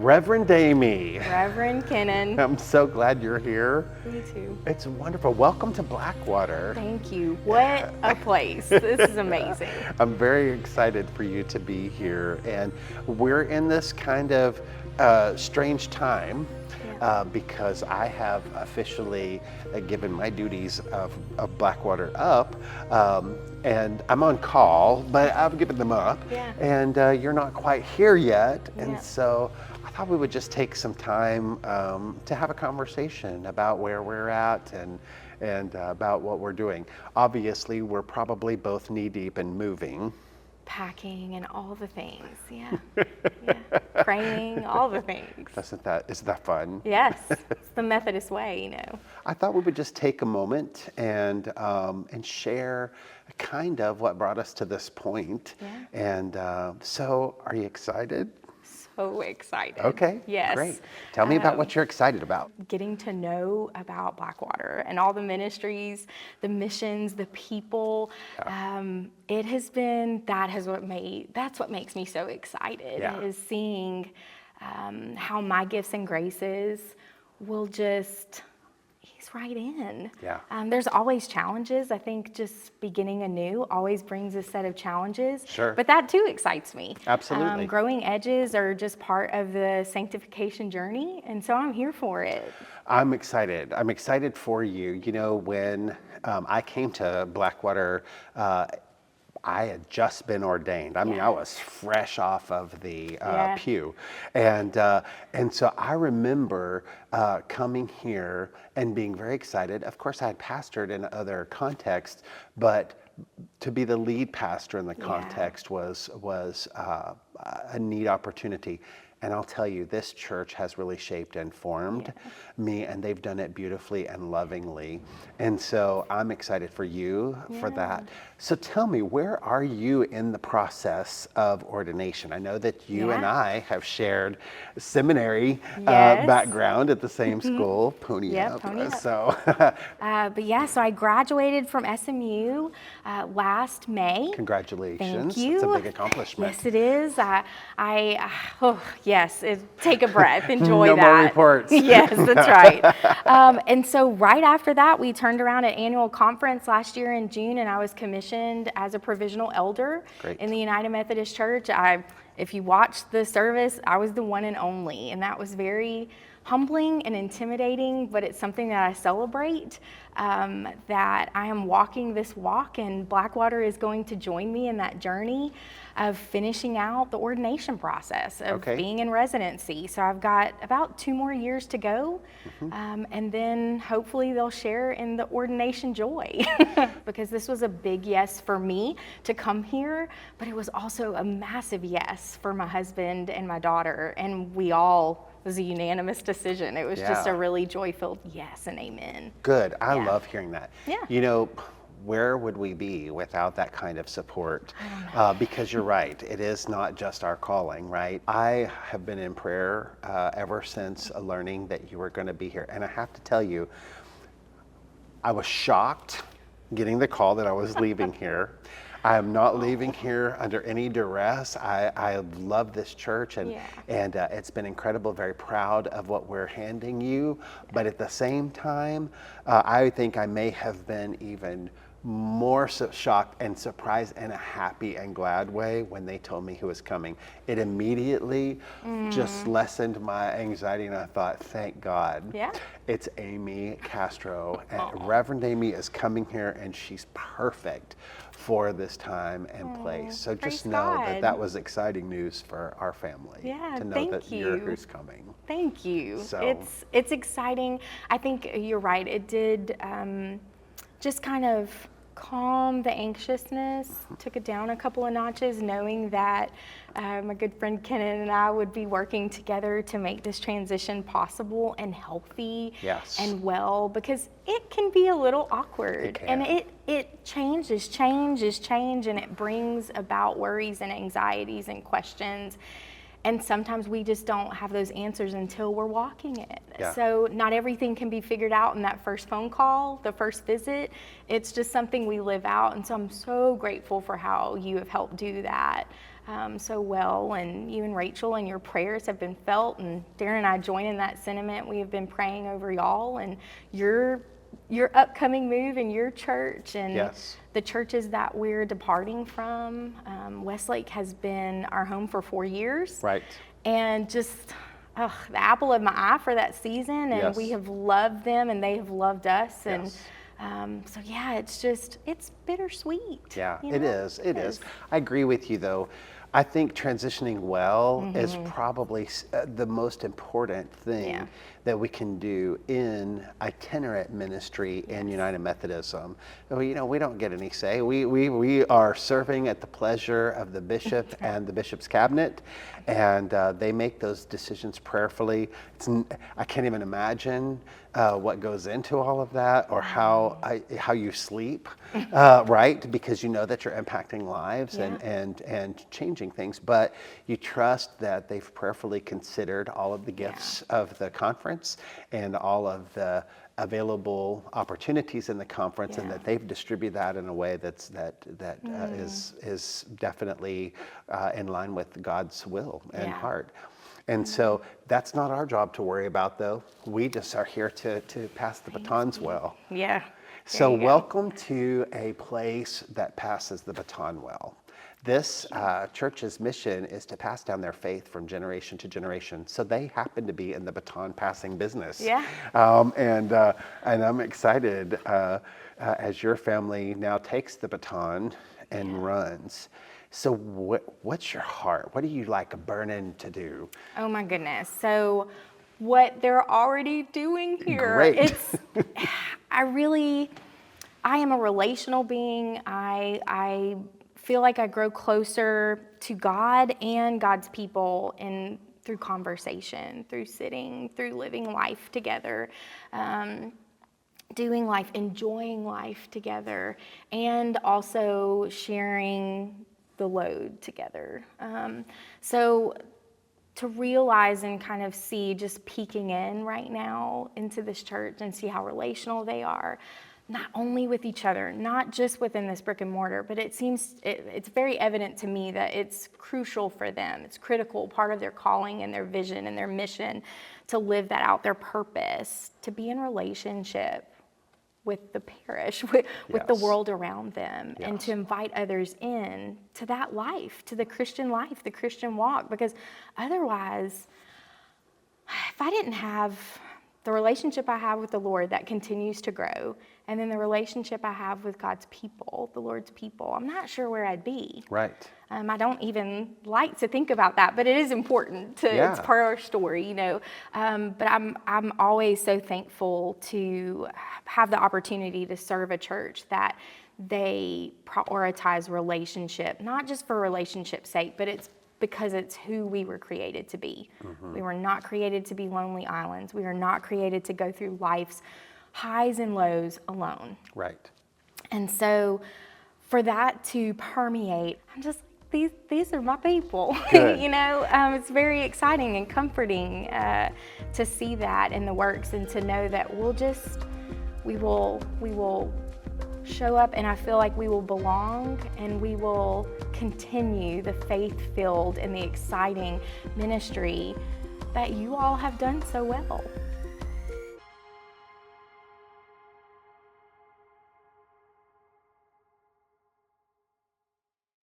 Reverend Amy. Reverend Kennan. I'm so glad you're here. Me too. It's wonderful. Welcome to Blackwater. Thank you. What a place. This is amazing. I'm very excited for you to be here. And we're in this kind of strange time because I have officially given my duties of Blackwater up. And I'm on call, but I've given them up. Yeah. And you're not quite here yet. And Yeah. so I thought we would just take some time to have a conversation about where we're at and about what we're doing. Obviously, we're probably both knee deep in moving. Packing and all the things. Yeah. Praying, all the things. Isn't that fun? Yes. It's the Methodist way, you know. I thought we would just take a moment and share kind of what brought us to this point. Yeah. And so, are you excited? So excited. Okay. Yes. Great. Tell me about what you're excited about. Getting to know about Blackwater and all the ministries, the missions, the people. It has been, that's what makes me so excited, is seeing how my gifts and graces will just ease right in. Yeah. There's always challenges. I think just beginning anew always brings a set of challenges. Sure. But that too excites me. Absolutely. Growing edges are just part of the sanctification journey, and so I'm here for it. I'm excited. I'm excited for you. You know, when I came to Blackwater, I had just been ordained. I mean, I was fresh off of the pew. And so I remember coming here and being very excited. Of course, I had pastored in other contexts, but to be the lead pastor in the context was a neat opportunity. And I'll tell you, this church has really shaped and formed me, and they've done it beautifully and lovingly. And so I'm excited for you for that. So tell me, where are you in the process of ordination? I know that you and I have shared seminary background at the same school, Pony Up. Pony Up. So, so I graduated from SMU last May. Congratulations. Thank you. It's a big accomplishment. Yes, it is. Take a breath, enjoy no that. more reports. Yes, that's right. And so right after that, we turned around at annual conference last year in June, and I was commissioned as a provisional elder in the United Methodist Church. If you watched the service, I was the one and only, and that was very humbling and intimidating, but it's something that I celebrate, that I am walking this walk, and Blackwater is going to join me in that journey of finishing out the ordination process, of being in residency. So I've got about 2 more years to go, and then hopefully they'll share in the ordination joy, because this was a big yes for me to come here, but it was also a massive yes for my husband and my daughter, and it was a unanimous decision. It was just a really joy-filled yes and amen. Good. I love hearing that. Yeah. You know, where would we be without that kind of support? Because you're right, it is not just our calling, right? I have been in prayer ever since learning that you were going to be here. And I have to tell you, I was shocked getting the call that I was leaving here. I am not leaving here under any duress. I love this church, and it's been incredible. Very proud of what we're handing you. But at the same time, I think I may have been even more shocked and surprised in a happy and glad way when they told me who was coming. It immediately just lessened my anxiety, and I thought, thank God. Yeah. It's Amy Castro, and Reverend Amy is coming here, and she's perfect for this time and place. So just know that was exciting news for our family. Yeah, to know that you're who's coming. Thank you. So it's exciting. I think you're right. It did just kind of calm the anxiousness, took it down a couple of notches, knowing that my good friend Kennan and I would be working together to make this transition possible and healthy and well, because it can be a little awkward, and change is change, and it brings about worries and anxieties and questions. And sometimes we just don't have those answers until we're walking it. Yeah. So not everything can be figured out in that first phone call, the first visit. It's just something we live out. And so I'm so grateful for how you have helped do that so well. And you and Rachel, and your prayers have been felt. And Darren and I join in that sentiment. We have been praying over y'all and your upcoming move in your church and Yes. the churches that we're departing from. Westlake has been our home for 4 years. Right. And just the apple of my eye for that season. And Yes. we have loved them and they have loved us. Yes. And so, yeah, it's bittersweet. Yeah, you it know? is. It is. I agree with you, though. I think transitioning well is Mm-hmm. probably the most important thing Yeah. that we can do in itinerant ministry in United Methodism. Well, you know, we don't get any say. We are serving at the pleasure of the bishop and the bishop's cabinet, and they make those decisions prayerfully. I can't even imagine what goes into all of that, or how you sleep, right? Because you know that you're impacting lives and changing things, but you trust that they've prayerfully considered all of the gifts of the conference and all of the available opportunities in the conference, and that they've distributed that in a way that is definitely in line with God's will and heart. And so that's not our job to worry about, though. We just are here to pass the batons well. Yeah. So welcome to a place that passes the baton well. This church's mission is to pass down their faith from generation to generation. So they happen to be in the baton passing business. Yeah. And I'm excited as your family now takes the baton and runs. So what's your heart? What are you like burning to do? Oh my goodness. So what they're already doing here, Great. I am a relational being. I feel like I grow closer to God and God's people through conversation, through sitting, through living life together, doing life, enjoying life together, and also sharing the load together. So to realize and kind of see, just peeking in right now into this church and see how relational they are, not only with each other, not just within this brick and mortar, but it's very evident to me that it's crucial for them. It's critical, part of their calling and their vision and their mission to live that out, their purpose, to be in relationship with the parish, with the world around them, and to invite others in to that life, to the Christian life, the Christian walk, because otherwise, if I didn't have the relationship I have with the Lord that continues to grow, and then the relationship I have with God's people, the Lord's people, I'm not sure where I'd be. Right. I don't even like to think about that, but it is important it's part of our story, you know. But I'm always so thankful to have the opportunity to serve a church that they prioritize relationship, not just for relationship's sake, but it's because it's who we were created to be. Mm-hmm. We were not created to be lonely islands. We are not created to go through life's highs and lows alone. Right. And so for that to permeate, I'm just, these are my people. You know, it's very exciting and comforting to see that in the works, and to know that we will show up, and I feel like we will belong, and we will continue the faith-filled and the exciting ministry that you all have done so well.